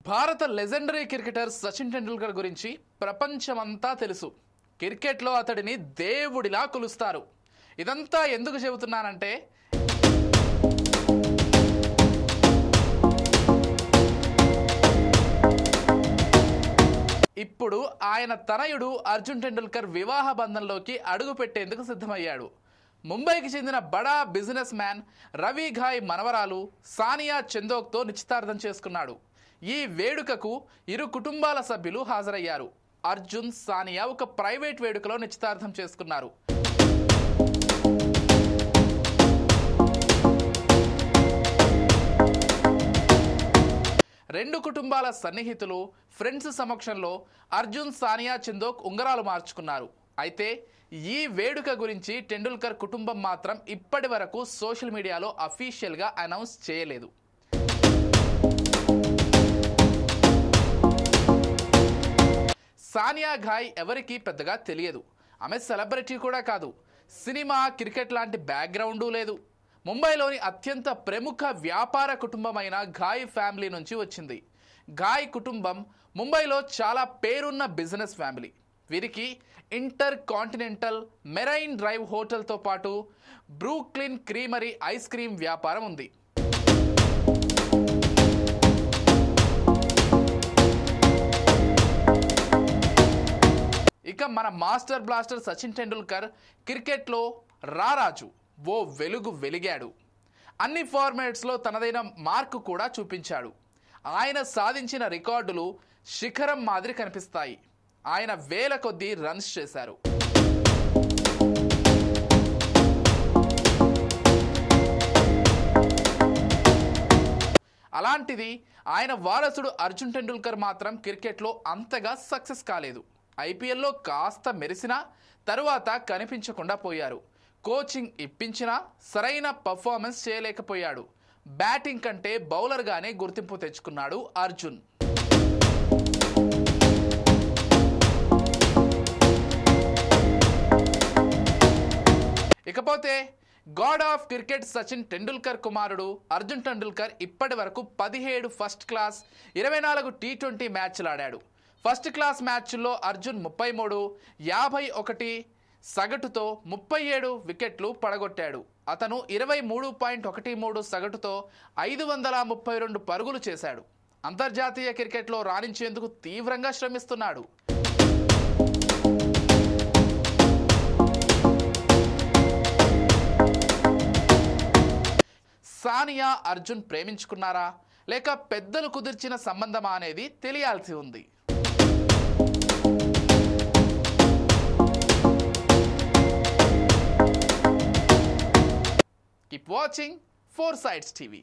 భారత legendary cricketer Sachin Tendulkar గురించి ప్రపంచమంతా తెలుసు. క్రికెట్లో అతడిని దేవుడిలా కొలుస్తారు. ఇదంతా ఎందుకు చెబుతున్నానంటే ఇప్పుడు ఆయన తనయుడు అర్జున్ టెండూల్కర్ వివాహ బంధంలోకి అడుగు పెట్టేందుకు సిద్ధమయ్యాడు. ముంబైకి చెందిన బడా బిజినెస్ మ్యాన్ రవి ఘాయ్ మనవరాలు సానియా చందోక్తో నిశ్చితార్థం చేసుకున్నాడు. ఈ వేడుకకు ఇరు కుటుంబాల సభ్యులు హాజరయ్యారు. అర్జున్, సానియా ఒక ప్రైవేట్ వేడుకలో నిశ్చితార్థం చేసుకున్నారు. రెండు కుటుంబాల సన్నిహితులు, ఫ్రెండ్స్ సమక్షంలో అర్జున్, సానియా చందోక్ ఉంగరాలు మార్చుకున్నారు. అయితే ఈ వేడుక గురించి టెండూల్కర్ కుటుంబం మాత్రం ఇప్పటి వరకు సోషల్ మీడియాలో అఫీషియల్గా అనౌన్స్ చేయలేదు. సానియా ఘాయ్ ఎవరికీ పెద్దగా తెలియదు. ఆమె సెలబ్రిటీ కూడా కాదు. సినిమా, క్రికెట్ లాంటి బ్యాక్గ్రౌండు లేదు. ముంబైలోని అత్యంత ప్రముఖ వ్యాపార కుటుంబమైన ఘాయ్ ఫ్యామిలీ నుంచి వచ్చింది. ఘాయ్ కుటుంబం ముంబైలో చాలా పేరున్న బిజినెస్ ఫ్యామిలీ. వీరికి ఇంటర్ కాంటినెంటల్ మెరైన్ డ్రైవ్ హోటల్తో పాటు బ్రూక్లిన్ క్రీమరీ ఐస్ క్రీమ్ వ్యాపారం ఉంది. ఇక మన మాస్టర్ బ్లాస్టర్ సచిన్ టెండూల్కర్ క్రికెట్లో రారాజు, ఓ వెలుగు వెలిగాడు. అన్ని ఫార్మాట్స్లో తనదైన మార్కు కూడా చూపించాడు. ఆయన సాధించిన రికార్డులు శిఖరం మాదిరి కనిపిస్తాయి. ఆయన వేల కొద్దీ రన్స్ చేశారు. అలాంటిది ఆయన వారసుడు అర్జున్ టెండూల్కర్ మాత్రం క్రికెట్లో అంతగా సక్సెస్ కాలేదు. ఐపీఎల్లో కాస్త మెరిసినా తరువాత కనిపించకుండా పోయారు. కోచింగ్ ఇప్పించినా సరైన పర్ఫార్మెన్స్ చేయలేకపోయాడు. బ్యాటింగ్ కంటే బౌలర్గానే గుర్తింపు తెచ్చుకున్నాడు అర్జున్. ఇకపోతే God of cricket Sachin Tendulkar కుమారుడు అర్జున్ టెండూల్కర్ ఇప్పటి వరకు 17 ఫస్ట్ క్లాస్, 24 టీ20 మ్యాచ్లు ఆడాడు. ఫస్ట్ క్లాస్ మ్యాచ్ల్లో అర్జున్ 33, 51 సగటుతో 37 వికెట్లు పడగొట్టాడు. అతను 23.13 సగటుతో 532 పరుగులు చేశాడు. అంతర్జాతీయ క్రికెట్లో రాణించేందుకు తీవ్రంగా శ్రమిస్తున్నాడు. సానియా, అర్జున్ ప్రేమించుకున్నారా లేక పెద్దలు కుదిర్చిన సంబంధమా అనేది తెలియాల్సి ఉంది. Keep watching 4Sides TV.